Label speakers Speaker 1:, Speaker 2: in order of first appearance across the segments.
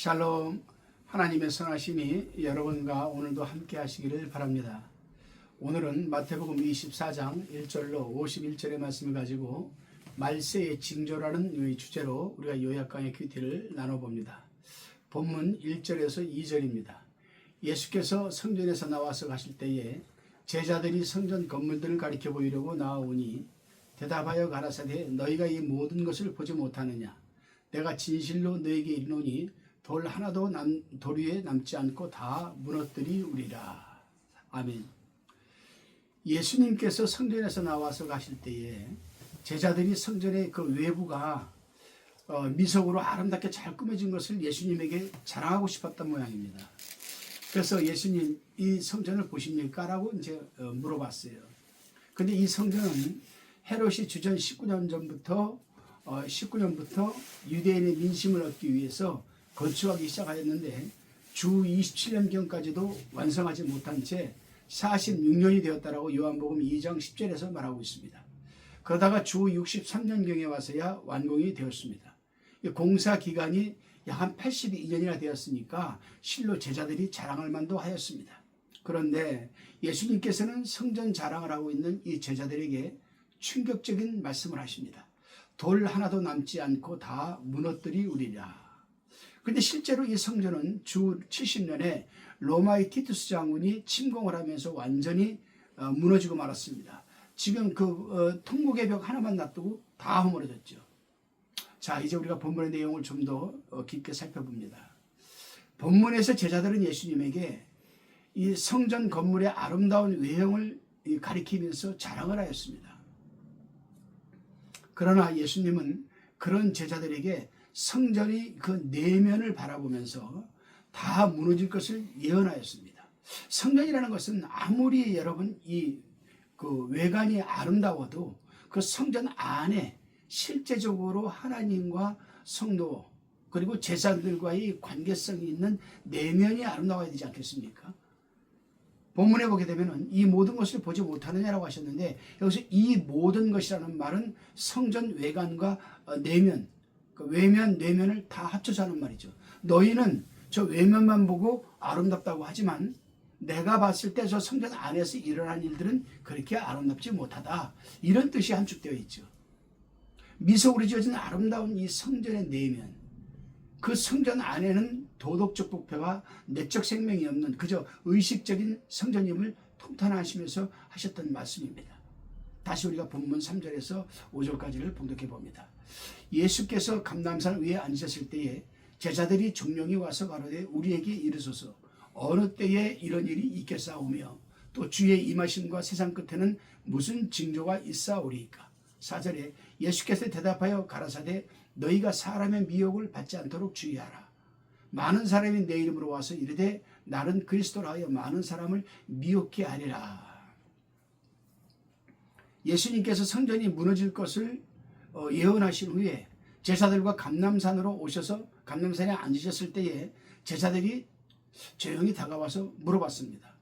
Speaker 1: 샬롬. 하나님의 선하심이 여러분과 오늘도 함께 하시기를 바랍니다. 오늘은 마태복음 24장 1절로 51절의 말씀을 가지고 말세의 징조라는 이 주제로 우리가 요약강의 큐티를 나눠봅니다. 본문 1절에서 2절입니다. 예수께서 성전에서 나와서 가실 때에 제자들이 성전 건물들을 가리켜 보이려고 나아오니 대답하여 가라사대 너희가 이 모든 것을 보지 못하느냐. 내가 진실로 너희에게 이르노니 돌 하나도 돌 위에 남지 않고 다 무너뜨리우리라. 아멘. 예수님께서 성전에서 나와서 가실 때에 제자들이 성전의 그 외부가 미석으로 아름답게 잘 꾸며진 것을 예수님에게 자랑하고 싶었던 모양입니다. 그래서 예수님 이 성전을 보십니까? 라고 이제 물어봤어요. 근데 이 성전은 헤롯이 주전 19년부터 유대인의 민심을 얻기 위해서 건축하기 시작하였는데 주 27년경까지도 완성하지 못한 채 46년이 되었다라고 요한복음 2장 10절에서 말하고 있습니다. 그러다가 주 63년경에 와서야 완공이 되었습니다. 공사 기간이 약 한 82년이나 되었으니까 실로 제자들이 자랑할 만도 하였습니다. 그런데 예수님께서는 성전 자랑을 하고 있는 이 제자들에게 충격적인 말씀을 하십니다. 돌 하나도 남지 않고 다 무너뜨리우리라. 그런데 실제로 이 성전은 주 70년에 로마의 티투스 장군이 침공을 하면서 완전히 무너지고 말았습니다. 지금 그 통곡의 벽 하나만 놔두고 다 허물어졌죠. 자, 이제 우리가 본문의 내용을 좀 더 깊게 살펴봅니다. 본문에서 제자들은 예수님에게 이 성전 건물의 아름다운 외형을 가리키면서 자랑을 하였습니다. 그러나 예수님은 그런 제자들에게 성전이 그 내면을 바라보면서 다 무너질 것을 예언하였습니다. 성전이라는 것은 아무리 여러분 그 외관이 아름다워도 그 성전 안에 실제적으로 하나님과 성도 그리고 제사장들과의 관계성이 있는 내면이 아름다워야 되지 않겠습니까? 본문에 보게 되면 이 모든 것을 보지 못하느냐라고 하셨는데 여기서 이 모든 것이라는 말은 성전 외관과 내면, 그 외면, 내면을 다 합쳐서 하는 말이죠. 너희는 저 외면만 보고 아름답다고 하지만 내가 봤을 때 저 성전 안에서 일어난 일들은 그렇게 아름답지 못하다. 이런 뜻이 함축되어 있죠. 미석으로 지어진 아름다운 이 성전의 내면, 그 성전 안에는 도덕적 부패와 내적 생명이 없는 그저 의식적인 성전임을 통탄하시면서 하셨던 말씀입니다. 다시 우리가 본문 3절에서 5절까지를 봉독해 봅니다. 예수께서 감람산 위에 앉으셨을 때에 제자들이 종령이 와서 가로되 우리에게 이르소서 어느 때에 이런 일이 있겠사오며 또 주의 임하심과 세상 끝에는 무슨 징조가 있사오리이까. 4절에 예수께서 대답하여 가라사대 너희가 사람의 미혹을 받지 않도록 주의하라. 많은 사람이 내 이름으로 와서 이르되 나는 그리스도라 하여 많은 사람을 미혹케 하리라. 예수님께서 성전이 무너질 것을 예언하신 후에 제자들과 감람산으로 오셔서 감람산에 앉으셨을 때에 제자들이 조용히 다가와서 물어봤습니다.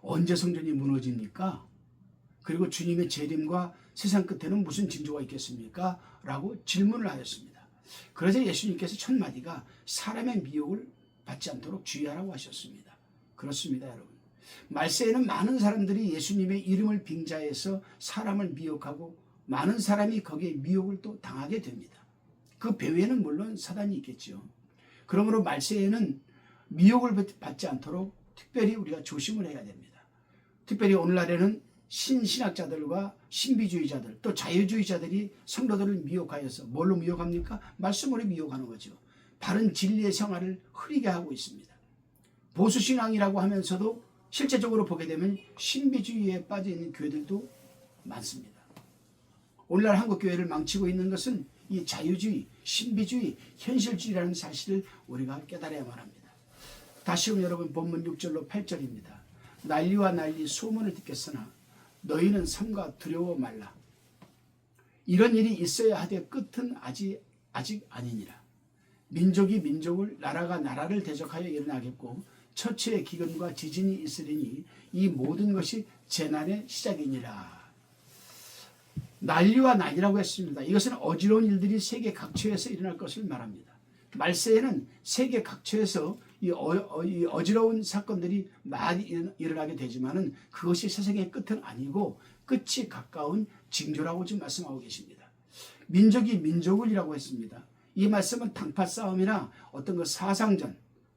Speaker 1: 언제 성전이 무너집니까? 그리고 주님의 재림과 세상 끝에는 무슨 징조가 있겠습니까? 라고 질문을 하였습니다. 그러자 예수님께서 첫 마디가 사람의 미혹을 받지 않도록 주의하라고 하셨습니다. 그렇습니다, 여러분. 말세에는 많은 사람들이 예수님의 이름을 빙자해서 사람을 미혹하고 많은 사람이 거기에 미혹을 또 당하게 됩니다. 그 배후에는 물론 사단이 있겠죠. 그러므로 말세에는 미혹을 받지 않도록 특별히 우리가 조심을 해야 됩니다. 특별히 오늘날에는 신신학자들과 신비주의자들 또 자유주의자들이 성도들을 미혹하여서 뭘로 미혹합니까? 말씀으로 미혹하는 거죠. 바른 진리의 생활을 흐리게 하고 있습니다. 보수신앙이라고 하면서도 실제적으로 보게 되면 신비주의에 빠져 있는 교회들도 많습니다. 오늘날 한국교회를 망치고 있는 것은 이 자유주의, 신비주의, 현실주의라는 사실을 우리가 깨달아야만 합니다. 다시 여러분 본문 6절로 8절입니다. 난리와 난리 소문을 듣겠으나 너희는 삼가 두려워 말라. 이런 일이 있어야 하되 끝은 아직 아니니라. 민족이 민족을 나라가 나라를 대적하여 일어나겠고 처치의 기근과 지진이 있으리니 이 모든 것이 재난의 시작이니라. 난리와 난이라고 했습니다. 이것은 어지러운 일들이 세계 각처에서 일어날 것을 말합니다. 말세에는 세계 각처에서 이 어지러운 사건들이 많이 일어나게 되지만은 그것이 세상의 끝은 아니고 끝이 가까운 징조라고 지금 말씀하고 계십니다. 민족이 민족을이라고 했습니다. 이 말씀은 당파 싸움이나 어떤 그 사상전,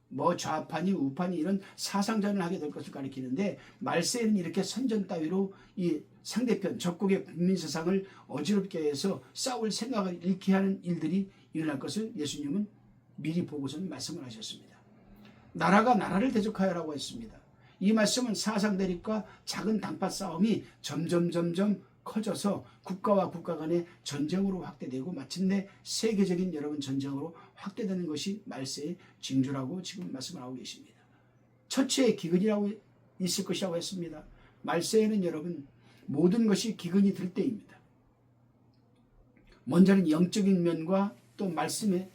Speaker 1: 뭐 좌판이 우판이 이런 사상전을 하게 될 것을 가리키는데, 말세에는 이렇게 선전 따위로 이 상대편 적국의 국민 세상을 어지럽게 해서 싸울 생각을 잃게 하는 일들이 일어날 것을 예수님은 미리 보고서는 말씀을 하셨습니다. 나라가 나라를 대적하여라고 했습니다. 이 말씀은 사상 대립과 작은 당파 싸움이 점점 커져서 국가와 국가 간의 전쟁으로 확대되고 마침내 세계적인 여러분 전쟁으로 확대되는 것이 말세의 징조라고 지금 말씀을 하고 계십니다. 처치의 기근이라고 있을 것이라고 했습니다. 말세에는 여러분 모든 것이 기근이 들 때입니다. 먼저는 영적인 면과 또 말씀의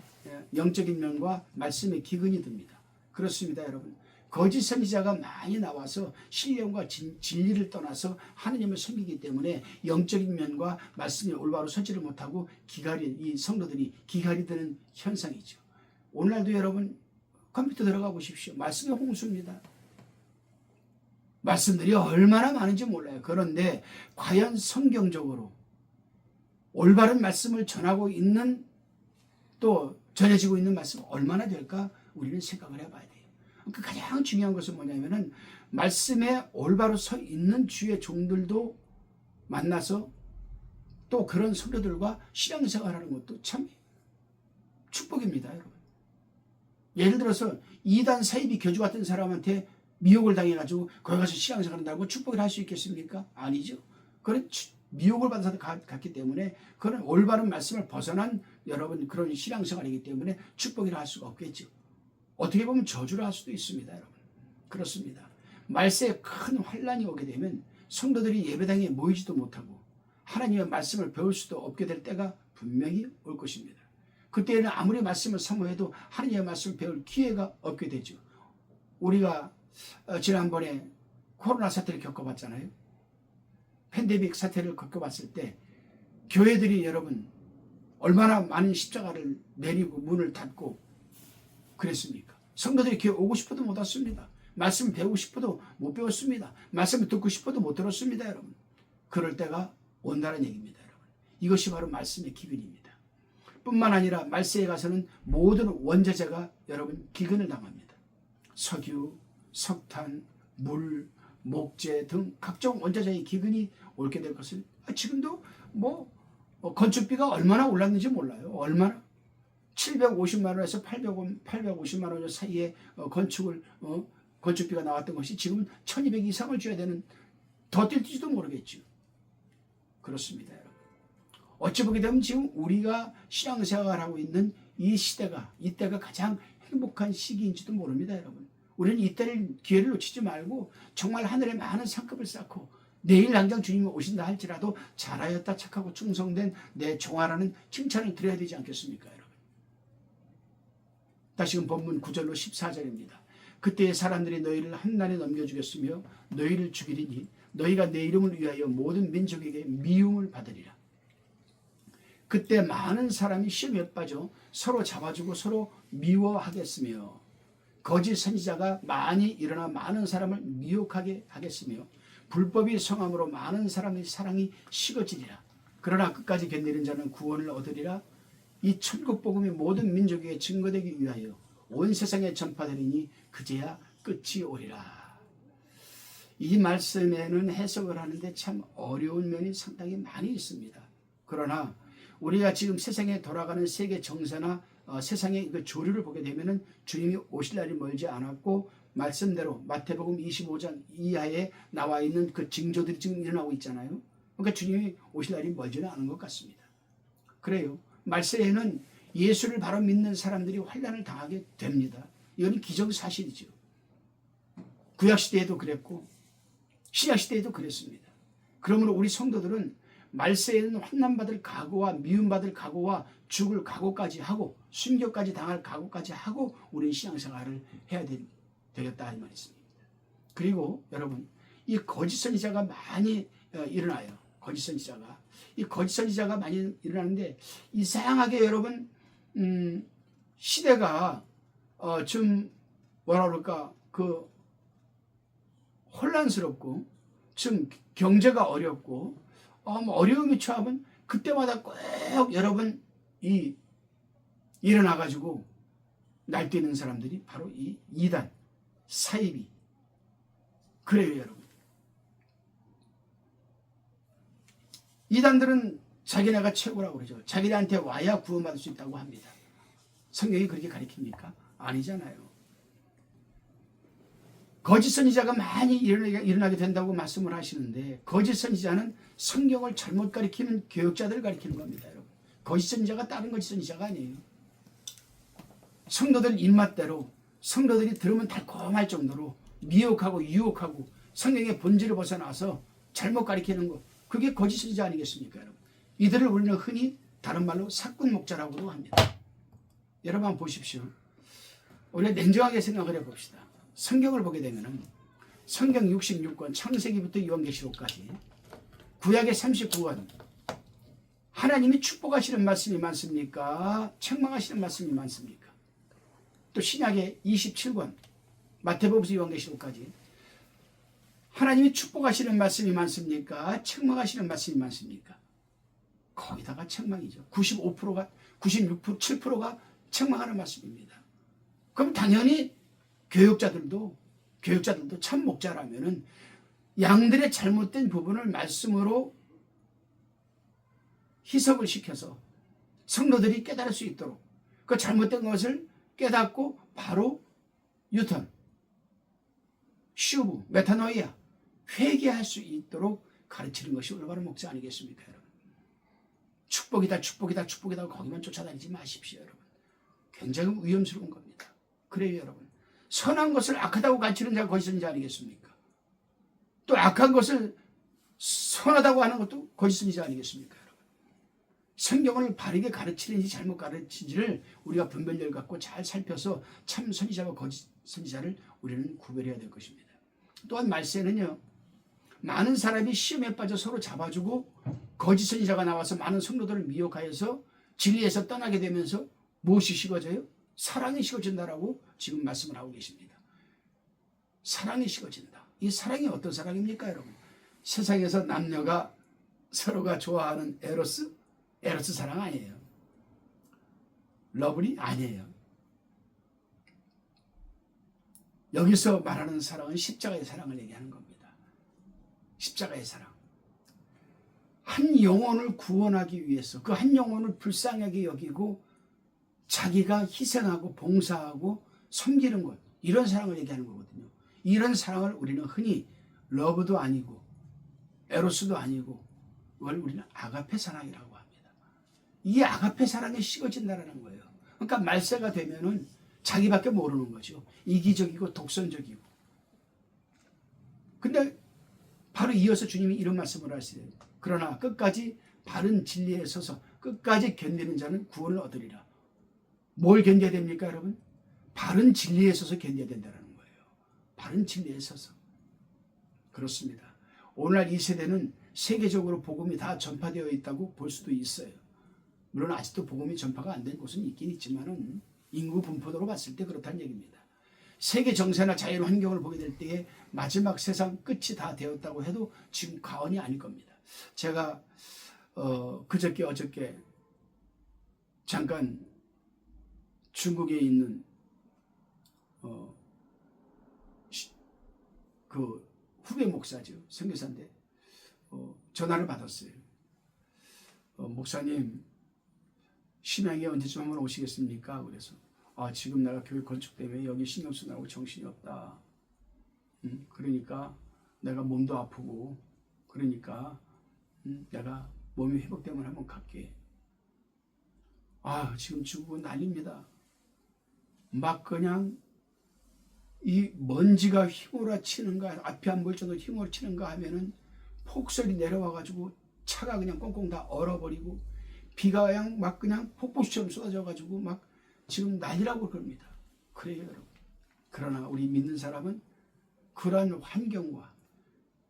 Speaker 1: 영적인 면과 말씀의 기근이 듭니다. 그렇습니다, 여러분. 거짓 선지자가 많이 나와서 신령과 진리를 떠나서 하느님을 섬기기 때문에 영적인 면과 말씀이 올바로 서지를 못하고 이 성도들이 기갈이 되는 현상이죠. 오늘날도 여러분 컴퓨터 들어가 보십시오. 말씀의 홍수입니다. 말씀들이 얼마나 많은지 몰라요. 그런데 과연 성경적으로 올바른 말씀을 전하고 있는, 또 전해지고 있는 말씀은 얼마나 될까 우리는 생각을 해봐야 돼요. 그 가장 중요한 것은 뭐냐면은 말씀에 올바로 서 있는 주의 종들도 만나서 또 그런 성도들과 신앙생활하는 것도 참 축복입니다, 여러분. 예를 들어서 이단 사이비 교주 같은 사람한테 미혹을 당해가지고 거기 가서 신앙생활한다고 축복을 할 수 있겠습니까? 아니죠. 그런 미혹을 받아서 갔기 때문에 그런 올바른 말씀을 벗어난 여러분 그런 신앙생활이기 때문에 축복이라 할 수가 없겠죠. 어떻게 보면 저주를 할 수도 있습니다, 여러분. 그렇습니다. 말세에 큰 환란이 오게 되면 성도들이 예배당에 모이지도 못하고 하나님의 말씀을 배울 수도 없게 될 때가 분명히 올 것입니다. 그때는 아무리 말씀을 사모해도 하나님의 말씀을 배울 기회가 없게 되죠. 우리가 지난번에 코로나 사태를 겪어봤잖아요. 팬데믹 사태를 겪어봤을 때 교회들이 여러분 얼마나 많은 십자가를 내리고 문을 닫고 그랬습니까? 성도들이 교회 오고 싶어도 못 왔습니다. 말씀을 배우고 싶어도 못 배웠습니다. 말씀을 듣고 싶어도 못 들었습니다, 여러분. 그럴 때가 온다는 얘기입니다, 여러분. 이것이 바로 말씀의 기근입니다. 뿐만 아니라 말세에 가서는 모든 원자재가 여러분 기근을 당합니다. 석유, 석탄, 물, 목재 등 각종 원자재의 기근이 올게 될 것을 지금도 건축비가 얼마나 올랐는지 몰라요. 얼마나 750만 원에서 850만 원 사이에 건축비가 나왔던 것이 지금 1200 이상을 줘야 되는, 더 뛸지도 모르겠죠. 그렇습니다, 여러분. 어찌 보게 되면 지금 우리가 신앙생활을 하고 있는 이때가 가장 행복한 시기인지도 모릅니다, 여러분. 우리는 이때를 기회를 놓치지 말고 정말 하늘에 많은 상급을 쌓고 내일 당장 주님이 오신다 할지라도 잘하였다 착하고 충성된 내 종아라는 칭찬을 드려야 되지 않겠습니까, 여러분. 다시금 본문 9절로 14절입니다. 그때의 사람들이 너희를 한난에 넘겨주겠으며 너희를 죽이리니 너희가 내 이름을 위하여 모든 민족에게 미움을 받으리라. 그때 많은 사람이 시험에 빠져 서로 잡아주고 서로 미워하겠으며 거짓 선지자가 많이 일어나 많은 사람을 미혹하게 하겠으며 불법이 성함으로 많은 사람의 사랑이 식어지리라. 그러나 끝까지 견디는 자는 구원을 얻으리라. 이 천국복음이 모든 민족에게 증거되기 위하여 온 세상에 전파되리니 그제야 끝이 오리라. 이 말씀에는 해석을 하는데 참 어려운 면이 상당히 많이 있습니다. 그러나 우리가 지금 세상에 돌아가는 세계 정세나 세상의 그 조류를 보게 되면은 주님이 오실 날이 멀지 않았고 말씀대로 마태복음 25장 이하에 나와 있는 그 징조들이 지금 일어나고 있잖아요. 그러니까 주님이 오실 날이 멀지는 않은 것 같습니다. 그래요. 말세에는 예수를 바로 믿는 사람들이 환난을 당하게 됩니다. 이건 기정사실이죠. 구약시대에도 그랬고 신약시대에도 그랬습니다. 그러므로 우리 성도들은 말세에는 환난받을 각오와 미움받을 각오와 죽을 각오까지 하고 순교까지 당할 각오까지 하고 우리는 신앙생활을 해야 되겠다 이 말이 있습니다. 그리고 여러분 이 거짓 선지자가 많이 일어나요. 이 거짓 선지자가 많이 일어나는데 이상하게 여러분 시대가 좀 뭐라 그럴까 그 혼란스럽고 좀 경제가 어렵고 뭐 어려움이 처하면 그때마다 꼭 여러분 일어나 가지고 날뛰는 사람들이 바로 이 이단 사이비. 그래요 여러분. 이단들은 자기네가 최고라고 그러죠. 자기네한테 와야 구원받을 수 있다고 합니다. 성경이 그렇게 가르칩니까? 아니잖아요. 거짓 선지자가 많이 일어나게 된다고 말씀을 하시는데 거짓 선지자는 성경을 잘못 가리키는 교역자들을 가리키는 겁니다. 여러분. 거짓 선지자가 다른 거짓 선지자가 아니에요. 성도들 입맛대로 성도들이 들으면 달콤할 정도로 미혹하고 유혹하고 성경의 본질을 벗어나서 잘못 가리키는 것, 그게 거짓 선지자 아니겠습니까? 여러분. 이들을 우리는 흔히 다른 말로 사꾼 목자라고도 합니다. 여러분 한번 보십시오. 우리가 냉정하게 생각을 해봅시다. 성경을 보게 되면은 성경 66권 창세기부터 요한계시록까지 구약의 39권 하나님이 축복하시는 말씀이 많습니까? 책망하시는 말씀이 많습니까? 또 신약의 27권 마태복음서 요한계시록까지 하나님이 축복하시는 말씀이 많습니까? 책망하시는 말씀이 많습니까? 거기다가 책망이죠. 95%가 96%, 7%가 책망하는 말씀입니다. 그럼 당연히 교육자들도 참 목자라면은 양들의 잘못된 부분을 말씀으로 희석을 시켜서 성도들이 깨달을 수 있도록 그 잘못된 것을 깨닫고 바로 유턴, 슈브, 메타노이아, 회개할 수 있도록 가르치는 것이 올바른 목자 아니겠습니까, 여러분? 축복이다, 축복이다, 축복이다 거기만 쫓아다니지 마십시오, 여러분. 굉장히 위험스러운 겁니다. 그래요, 여러분. 선한 것을 악하다고 가르치는 자가 거짓 선지자 아니겠습니까? 또 악한 것을 선하다고 하는 것도 거짓 선지자 아니겠습니까, 여러분? 성경을 바르게 가르치는지 잘못 가르치는지를 우리가 분별력을 갖고 잘 살펴서 참 선지자와 거짓 선지자를 우리는 구별해야 될 것입니다. 또한 말세는요, 많은 사람이 시험에 빠져 서로 잡아주고 거짓 선지자가 나와서 많은 성도들을 미혹하여서 진리에서 떠나게 되면서 무엇이 식어져요? 사랑이 식어진다라고 지금 말씀을 하고 계십니다. 사랑이 식어진다. 이 사랑이 어떤 사랑입니까, 여러분? 세상에서 남녀가 서로가 좋아하는 에로스 사랑 아니에요. 러블이 아니에요. 여기서 말하는 사랑은 십자가의 사랑을 얘기하는 겁니다. 십자가의 사랑. 한 영혼을 구원하기 위해서 그 한 영혼을 불쌍하게 여기고 자기가 희생하고 봉사하고 섬기는 것, 이런 사랑을 얘기하는 거거든요. 이런 사랑을 우리는 흔히 러브도 아니고 에로스도 아니고 그걸 우리는 아가페 사랑이라고 합니다. 이 아가페 사랑이 식어진다는 거예요. 그러니까 말세가 되면은 자기밖에 모르는 거죠. 이기적이고 독선적이고. 근데 바로 이어서 주님이 이런 말씀을 하시래요. 그러나 끝까지 바른 진리에 서서 끝까지 견디는 자는 구원을 얻으리라. 뭘 견뎌야 됩니까, 여러분? 바른 진리에 서서 견뎌야 된다는 거예요. 바른 진리에 서서. 그렇습니다. 오늘날 이 세대는 세계적으로 복음이 다 전파되어 있다고 볼 수도 있어요. 물론 아직도 복음이 전파가 안 된 곳은 있긴 있지만은 인구 분포도로 봤을 때 그렇다는 얘기입니다. 세계 정세나 자연 환경을 보게 될 때에 마지막 세상 끝이 다 되었다고 해도 지금 과언이 아닐 겁니다. 제가 그저께 어저께 잠깐 중국에 있는 그 후배 목사죠. 선교사인데 전화를 받았어요. 목사님 신앙이 언제쯤 한번 오시겠습니까? 그래서 지금 내가 교회 건축 때문에 여기 신경 쓰느라고 정신이 없다. 그러니까 내가 몸도 아프고 그러니까 내가 몸이 회복되면 한번 갈게. 지금 중국은 난립니다. 막 그냥 이 먼지가 휘몰아치는가, 앞이 안 보일 정도로 휘몰아치는가 하면은 폭설이 내려와가지고 차가 그냥 꽁꽁 다 얼어버리고 비가 그냥 폭포수처럼 쏟아져가지고 막 지금 난리라고 그럽니다. 그래요, 여러분. 그러나 우리 믿는 사람은 그러한 환경과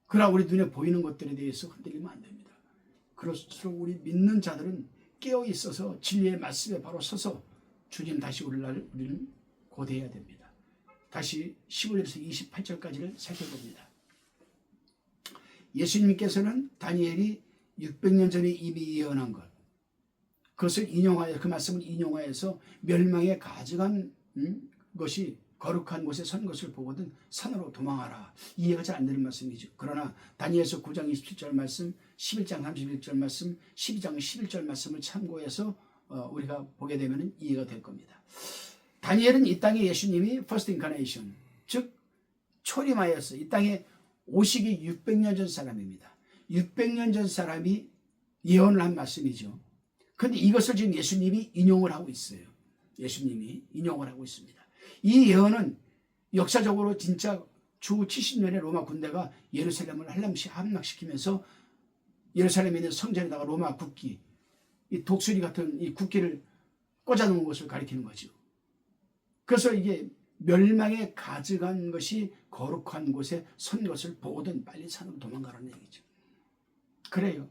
Speaker 1: 그러한 우리 눈에 보이는 것들에 대해서 흔들리면 안 됩니다. 그럴수록 우리 믿는 자들은 깨어 있어서 진리의 말씀에 바로 서서 주님 다시 오를 날 우리는 고대해야 됩니다. 다시 15절에서 28절까지를 살펴봅니다. 예수님께서는 다니엘이 600년 전에 이미 예언한 것, 그것을 인용하여, 그 말씀을 인용하여서 멸망에 가져간 것이 거룩한 곳에 선 것을 보거든 산으로 도망하라. 이해가 잘 안 되는 말씀이죠. 그러나 다니엘서 9장 27절 말씀, 11장 31절 말씀, 12장 11절 말씀을 참고해서 우리가 보게 되면 이해가 될 겁니다. 다니엘은 이 땅에 예수님이 first incarnation, 즉 초림하여서 이 땅에 오시기 600년 전 사람입니다. 600년 전 사람이 예언을 한 말씀이죠. 그런데 이것을 지금 예수님이 인용을 하고 있어요. 예수님이 인용을 하고 있습니다. 이 예언은 역사적으로 진짜 주 70년에 로마 군대가 예루살렘을 함락시키면서 예루살렘에 있는 성전에다가 로마 국기, 이 독수리 같은 이 국기를 꽂아놓은 것을 가리키는 거죠. 그래서 이게 멸망에 가져간 것이 거룩한 곳에 선 것을 보거든 빨리 산으로 도망가라는 얘기죠. 그래요.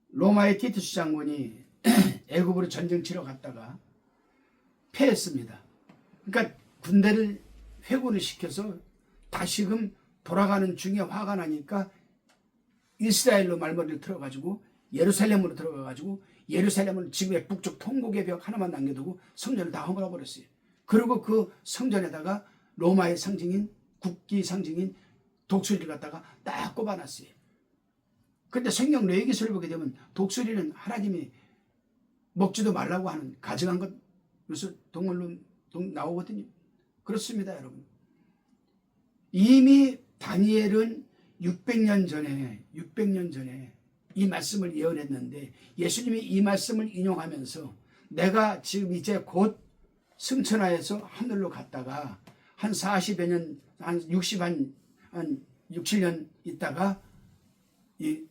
Speaker 1: 로마의 티투스 장군이 애굽으로 전쟁 치러 갔다가 패했습니다. 그러니까 군대를 회군을 시켜서 다시금 돌아가는 중에 화가 나니까 이스라엘로 말머리를 틀어가지고 예루살렘으로 들어가가지고 예루살렘은 지금의 북쪽 통곡의 벽 하나만 남겨두고 성전을 다 허물어 버렸어요. 그리고 그 성전에다가 로마의 상징인, 국기 상징인 독수리를 갖다가 딱 꼽아놨어요. 근데 성경 레위기서를 보게 되면 독수리는 하나님이 먹지도 말라고 하는 가증한 것, 그래서 동물로 나오거든요. 그렇습니다, 여러분. 이미 다니엘은 600년 전에 이 말씀을 예언했는데 예수님이 이 말씀을 인용하면서 내가 지금 이제 곧 승천하여서 하늘로 갔다가 한 40여 년, 한 6, 7년 있다가 이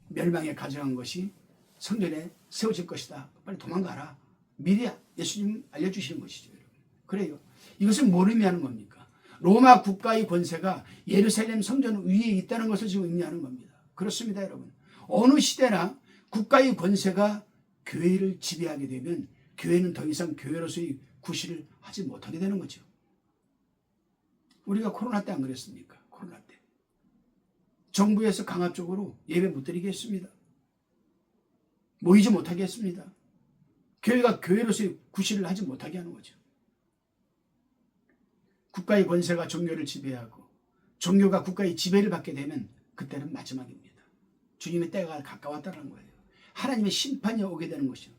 Speaker 1: 멸망에 가져간 것이 성전에 세워질 것이다. 빨리 도망가라. 미리 예수님 알려주시는 것이죠. 여러분. 그래요. 이것은 뭘 의미하는 겁니까? 로마 국가의 권세가 예루살렘 성전 위에 있다는 것을 지금 의미하는 겁니다. 그렇습니다, 여러분. 어느 시대나 국가의 권세가 교회를 지배하게 되면 교회는 더 이상 교회로서의 구실을 하지 못하게 되는 거죠. 우리가 코로나 때 안 그랬습니까? 코로나 때. 정부에서 강압적으로 예배 못 드리게 했습니다. 모이지 못하게 했습니다. 교회가 교회로서의 구실을 하지 못하게 하는 거죠. 국가의 권세가 종교를 지배하고 종교가 국가의 지배를 받게 되면 그때는 마지막입니다. 주님의 때가 가까웠다는 거예요. 하나님의 심판이 오게 되는 것이죠.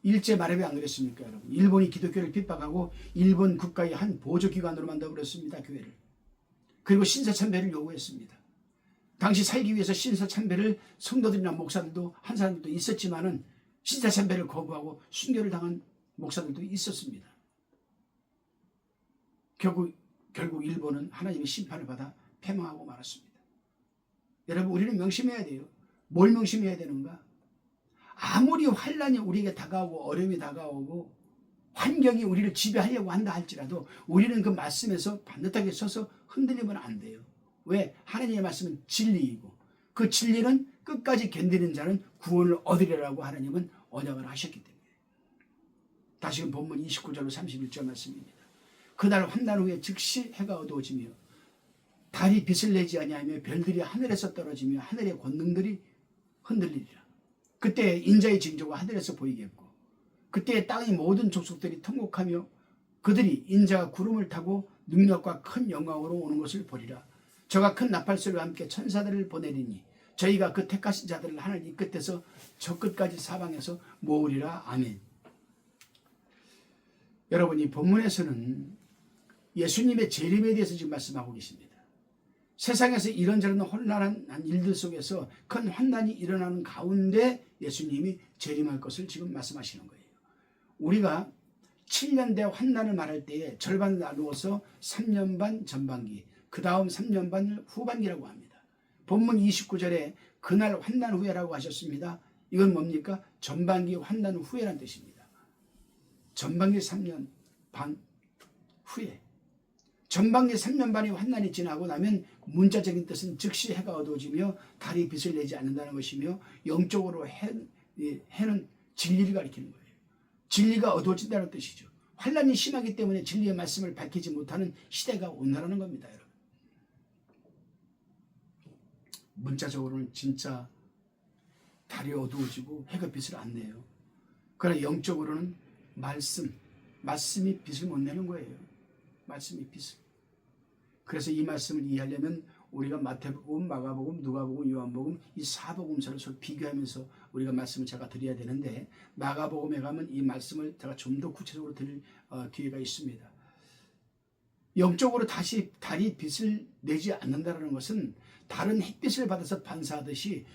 Speaker 1: 일제 말에 안 그랬습니까, 여러분? 일본이 기독교를 핍박하고 일본 국가의 한 보조기관으로 만들어버렸습니다, 교회를. 그리고 신사참배를 요구했습니다. 당시 살기 위해서 신사참배를 성도들이나 목사들도 한 사람들도 있었지만은 신사참배를 거부하고 순교를 당한 목사들도 있었습니다. 결국 일본은 하나님의 심판을 받아 패망하고 말았습니다. 여러분, 우리는 명심해야 돼요. 뭘 명심해야 되는가? 아무리 환난이 우리에게 다가오고 어려움이 다가오고 환경이 우리를 지배하려고 한다 할지라도 우리는 그 말씀에서 반듯하게 서서 흔들리면 안 돼요. 왜? 하나님의 말씀은 진리이고 그 진리는 끝까지 견디는 자는 구원을 얻으리라고 하나님은 언약을 하셨기 때문에. 다시금 본문 29절로 31절 말씀입니다. 그날 환난 후에 즉시 해가 어두워지며 달이 빛을 내지 아니하며 별들이 하늘에서 떨어지며 하늘의 권능들이 흔들리리라. 그때 인자의 징조가 하늘에서 보이겠고 그때 땅의 모든 족속들이 통곡하며 그들이 인자가 구름을 타고 능력과 큰 영광으로 오는 것을 보리라. 저가 큰 나팔소리와 함께 천사들을 보내리니 저희가 그 택하신 자들을 하늘 이 끝에서 저 끝까지 사방에서 모으리라. 아멘. 여러분, 이 본문에서는 예수님의 재림에 대해서 지금 말씀하고 계십니다. 세상에서 이런저런 혼란한 일들 속에서 큰 환난이 일어나는 가운데 예수님이 재림할 것을 지금 말씀하시는 거예요. 우리가 7년대 환난을 말할 때에 절반을 나누어서 3년 반 전반기, 그 다음 3년 반 후반기라고 합니다. 본문 29절에 그날 환난 후에라고 하셨습니다. 이건 뭡니까? 전반기 환난 후에란 뜻입니다. 전반기 3년 반 후에. 전반기 3년 반의 환난이 지나고 나면 문자적인 뜻은 즉시 해가 어두워지며 달이 빛을 내지 않는다는 것이며 영적으로 이 해는 진리를 가리키는 거예요. 진리가 어두워진다는 뜻이죠. 환란이 심하기 때문에 진리의 말씀을 밝히지 못하는 시대가 온다는 겁니다. 여러분. 문자적으로는 진짜 달이 어두워지고 해가 빛을 안 내요. 그러나 영적으로는 말씀이 빛을 못 내는 거예요. 말씀이 빛을. 그래서 이 말씀을 이해하려면 우리가 마태복음, 마가복음, 누가복음, 요한복음 이 사복음서를 서로 비교하면서 우리가 말씀을 제가 드려야 되는데, 마가복음에 가면 이 말씀을 제가 좀 더 구체적으로 드릴 기회가 있습니다. 영적으로 다시 달이 빛을 내지 않는다는 것은 달은 햇빛을 받아서 반사하듯이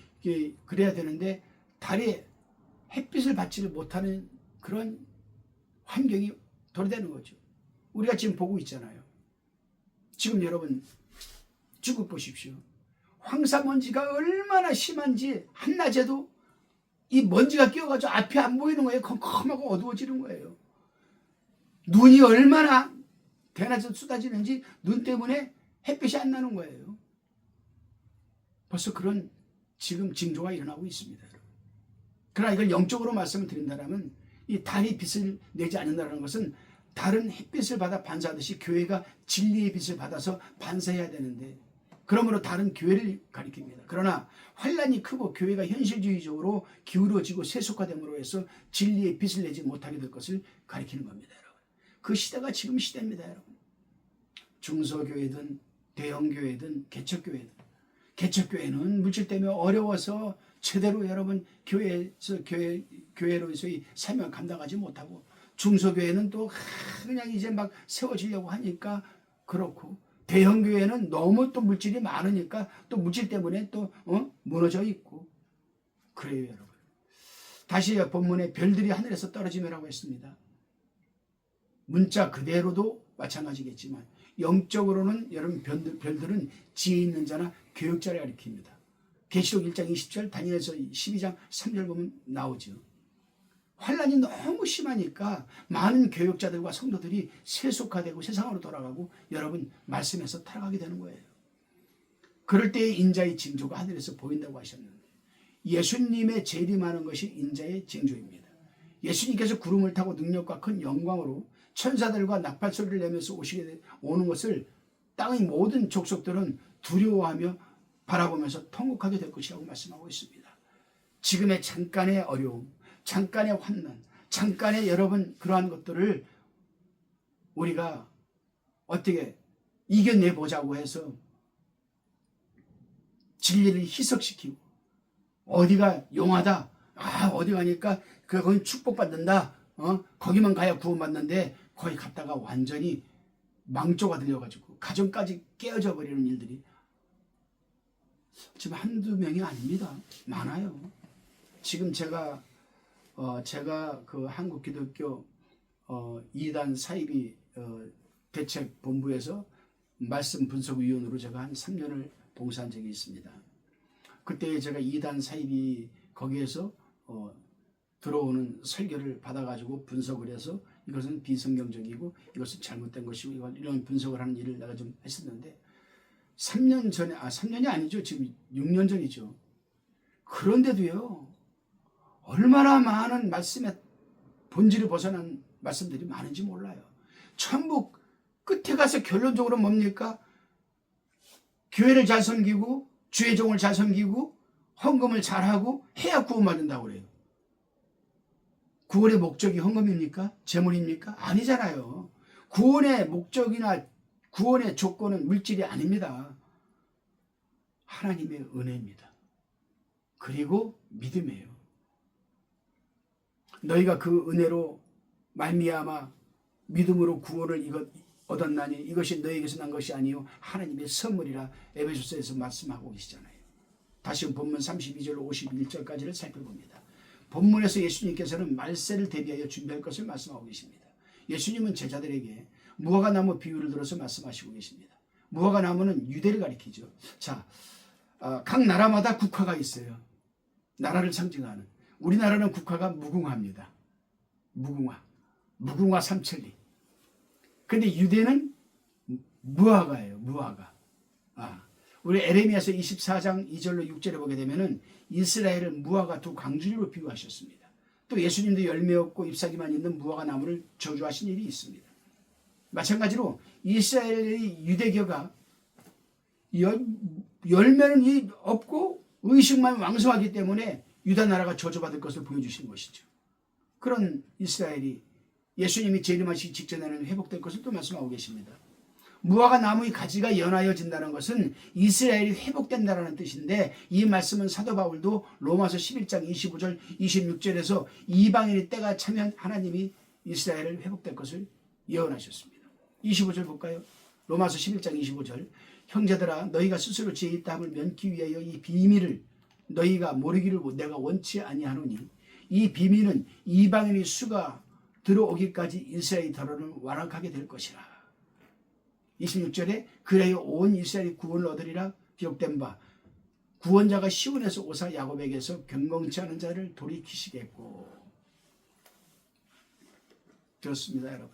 Speaker 1: 그래야 되는데, 달이 햇빛을 받지를 못하는 그런 환경이 도래되는 거죠. 우리가 지금 보고 있잖아요. 지금 여러분 지금 보십시오. 황사먼지가 얼마나 심한지 한낮에도 이 먼지가 끼어가지고 앞이 안 보이는 거예요. 컴컴하고 어두워지는 거예요. 눈이 얼마나 대낮에 쏟아지는지 눈 때문에 햇빛이 안 나는 거예요. 벌써 그런 지금 징조가 일어나고 있습니다. 그러나 이걸 영적으로 말씀을 드린다면 이 달이 빛을 내지 않는다는 것은 다른 햇빛을 받아 반사하듯이 교회가 진리의 빛을 받아서 반사해야 되는데, 그러므로 다른 교회를 가리킵니다. 그러나 환란이 크고 교회가 현실주의적으로 기울어지고 세속화됨으로 해서 진리의 빛을 내지 못하게 될 것을 가리키는 겁니다. 여러분. 그 시대가 지금 시대입니다. 여러분. 중소교회든 대형교회든 개척교회든, 개척교회는 물질 때문에 어려워서 제대로 여러분 교회로서의 사명을 감당하지 못하고, 중소교회는 또 그냥 이제 막 세워지려고 하니까 그렇고, 대형교회는 너무 또 물질이 많으니까 또 물질 때문에 또 무너져 있고 그래요. 여러분. 다시 본문에 별들이 하늘에서 떨어지며라고 했습니다. 문자 그대로도 마찬가지겠지만 영적으로는 여러분 별들은 지혜 있는 자나 교육자를 가리킵니다. 계시록 1장 20절, 다니엘서 12장 3절 보면 나오죠. 환란이 너무 심하니까 많은 교육자들과 성도들이 세속화되고 세상으로 돌아가고 여러분 말씀에서 타락하게 되는 거예요. 그럴 때의 인자의 징조가 하늘에서 보인다고 하셨는데, 예수님의 재림하는 것이 인자의 징조입니다. 예수님께서 구름을 타고 능력과 큰 영광으로 천사들과 나팔소리를 내면서 오는 것을 땅의 모든 족속들은 두려워하며 바라보면서 통곡하게 될 것이라고 말씀하고 있습니다. 지금의 잠깐의 어려움, 잠깐의 환난, 잠깐의 여러분 그러한 것들을 우리가 어떻게 이겨내보자고 해서 진리를 희석시키고, 어디가 용하다, 어디 가니까 거기 축복받는다, 거기만 가야 구원받는데 거기 갔다가 완전히 망조가 들려가지고 가정까지 깨어져 버리는 일들이 지금 한두 명이 아닙니다. 많아요. 지금 제가 그 한국기독교 2단 사이비 대책본부에서 말씀 분석위원으로 제가 한 3년을 봉사한 적이 있습니다. 그때 제가 2단 사이비 거기에서 들어오는 설교를 받아가지고 분석을 해서 이것은 비성경적이고 이것은 잘못된 것이고 이런 분석을 하는 일을 내가 좀 했었는데, 3년 전에 3년이 아니죠. 지금 6년 전이죠. 그런데도요, 얼마나 많은 말씀의 본질을 벗어난 말씀들이 많은지 몰라요. 전부 끝에 가서 결론적으로 뭡니까? 교회를 잘 섬기고 주의 종을 잘 섬기고 헌금을 잘하고 해야 구원받는다고 그래요. 구원의 목적이 헌금입니까? 재물입니까? 아니잖아요. 구원의 목적이나 구원의 조건은 물질이 아닙니다. 하나님의 은혜입니다. 그리고 믿음이에요. 너희가 그 은혜로 말미암아 믿음으로 구원을 얻었나니 이것이 너희에게서 난 것이 아니요 하나님의 선물이라 에베소서에서 말씀하고 계시잖아요. 다시 본문 32절 51절까지를 살펴봅니다. 본문에서 예수님께서는 말세를 대비하여 준비할 것을 말씀하고 계십니다. 예수님은 제자들에게 무화과나무 비유를 들어서 말씀하시고 계십니다. 무화과나무는 유대를 가리키죠. 자, 각 나라마다 국화가 있어요. 나라를 상징하는. 우리나라는 국화가 무궁화입니다. 무궁화 삼천리. 근데 유대는 무화과예요. 무화과. 우리 에레미야서 24장 2절로 6절에 보게 되면은 이스라엘을 무화과 두 광주리로 비유하셨습니다. 또 예수님도 열매 없고 잎사귀만 있는 무화과 나무를 저주하신 일이 있습니다. 마찬가지로 이스라엘의 유대교가 열매는 없고 의식만 왕성하기 때문에 유다 나라가 저주받을 것을 보여주신 것이죠. 그런 이스라엘이 예수님이 재림하시기 직전에는 회복될 것을 또 말씀하고 계십니다. 무화과 나무의 가지가 연하여진다는 것은 이스라엘이 회복된다는 뜻인데, 이 말씀은 사도 바울도 로마서 11장 25절 26절에서 이방인의 때가 차면 하나님이 이스라엘을 회복될 것을 예언하셨습니다. 25절 볼까요? 로마서 11장 25절. 형제들아, 너희가 스스로 지혜 있다 함을 면키 위하여 이 비밀을 너희가 모르기를 내가 원치 아니하노니, 이 비밀은 이방인의 수가 들어오기까지 이스라엘이 더러는 완악하게 될 것이라. 26절에 그래야 온 이스라엘이 구원을 얻으리라 기록된 바, 구원자가 시온에서 오사 야곱에게서 경건치 않은 자를 돌이키시겠고. 그렇습니다, 여러분.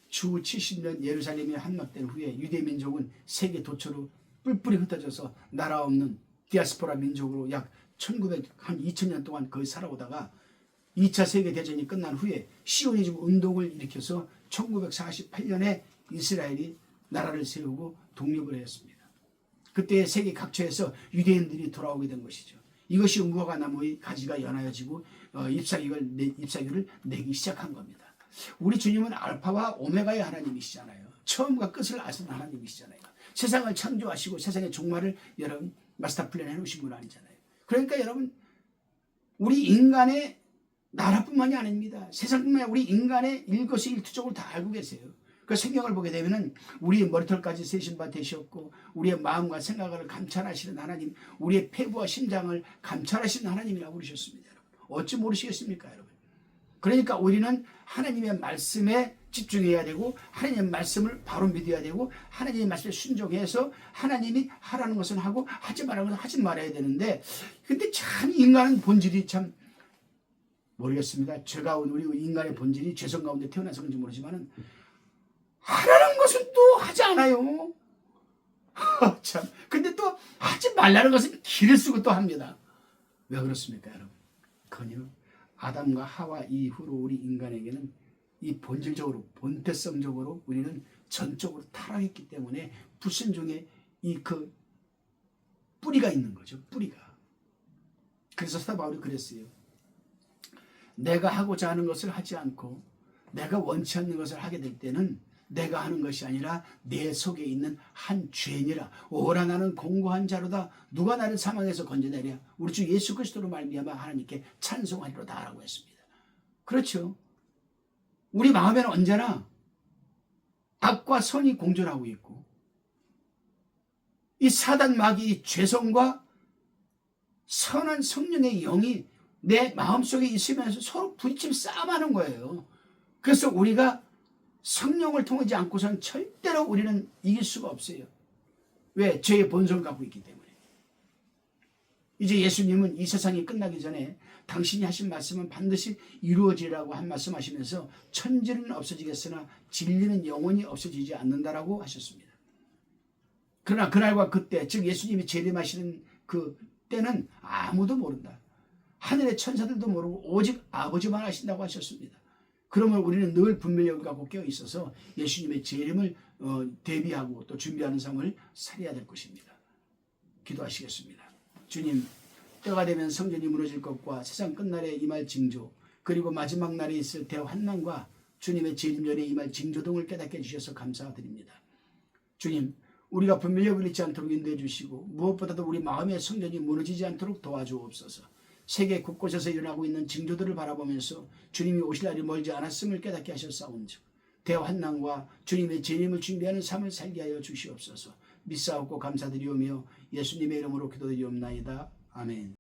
Speaker 1: 주 70년 예루살렘이 함락된 후에 유대 민족은 세계 도처로 뿔뿔이 흩어져서 나라 없는 디아스포라 민족으로 약 2000년 동안 거의 살아오다가 2차 세계대전이 끝난 후에 시오니즘 운동을 일으켜서 1948년에 이스라엘이 나라를 세우고 독립을 했습니다. 그때 세계 각처에서 유대인들이 돌아오게 된 것이죠. 이것이 무화과 나무의 가지가 연하여지고 잎사귀를 내기 시작한 겁니다. 우리 주님은 알파와 오메가의 하나님이시잖아요. 처음과 끝을 아시는 하나님이시잖아요. 세상을 창조하시고 세상의 종말을 여러분 마스터 플랜 해놓으신 분 아니잖아요. 그러니까 여러분, 우리 인간의 나라뿐만이 아닙니다. 세상뿐만 아니라 우리 인간의 일거수일투족을 다 알고 계세요. 그 성경을 보게 되면은 우리의 머리털까지 세신 바 되셨고, 우리의 마음과 생각을 감찰하시는 하나님, 우리의 폐부와 심장을 감찰하시는 하나님이라고 부르셨습니다. 여러분, 어찌 모르시겠습니까, 여러분? 그러니까 우리는 하나님의 말씀에 집중해야 되고, 하나님의 말씀을 바로 믿어야 되고, 하나님의 말씀에 순종해서 하나님이 하라는 것은 하고 하지 말라는 것은 하지 말아야 되는데, 근데 참 인간은 본질이 참 모르겠습니다. 우리 인간의 본질이 죄성 가운데 태어나서 그런지 모르지만은 하라는 것은 또 하지 않아요. 참. 근데 또 하지 말라는 것은 길을 쓰고 또 합니다. 왜 그렇습니까, 여러분? 그건요, 아담과 하와 이후로 우리 인간에게는 이 본질적으로, 본태성적으로 우리는 전적으로 타락했기 때문에 불순종의 그 뿌리가 있는 거죠. 뿌리가. 그래서 사도 바울이 그랬어요. 내가 하고자 하는 것을 하지 않고 내가 원치 않는 것을 하게 될 때는 내가 하는 것이 아니라 내 속에 있는 한 죄니라. 오라 나는 공고한 자로다. 누가 나를 사망에서 건져내랴. 우리 주 예수 그리스도로 말미암아 하나님께 찬송하리로다 라고 했습니다. 그렇죠. 우리 마음에는 언제나 악과 선이 공존하고 있고, 이 사단 마귀의 죄성과 선한 성령의 영이 내 마음속에 있으면서 서로 부딪힘 싸움하는 거예요. 그래서 우리가 성령을 통하지 않고서는 절대로 우리는 이길 수가 없어요. 왜? 죄의 본성을 갖고 있기 때문에. 이제 예수님은 이 세상이 끝나기 전에 당신이 하신 말씀은 반드시 이루어지라고 한 말씀하시면서 천지는 없어지겠으나 진리는 영원히 없어지지 않는다라고 하셨습니다. 그러나 그날과 그때, 즉 예수님이 재림하시는 그 때는 아무도 모른다. 하늘의 천사들도 모르고 오직 아버지만 하신다고 하셨습니다. 그러면 우리는 늘 분별력을 갖고 깨어 있어서 예수님의 재림을 대비하고 또 준비하는 삶을 살아야 될 것입니다. 기도하시겠습니다. 주님, 때가 되면 성전이 무너질 것과 세상 끝날에 임할 징조, 그리고 마지막 날에 있을 대환난과 주님의 재림 전에 임할 징조 등을 깨닫게 해주셔서 감사드립니다. 주님, 우리가 분별력을 잃지 않도록 인도해 주시고, 무엇보다도 우리 마음의 성전이 무너지지 않도록 도와주옵소서. 세계 곳곳에서 일어나고 있는 징조들을 바라보면서 주님이 오실 날이 멀지 않았음을 깨닫게 하셨사온즉 대환난과 주님의 재림을 준비하는 삶을 살게 하여 주시옵소서. 믿사옵고 감사드리오며 예수님의 이름으로 기도드리옵나이다. 아멘.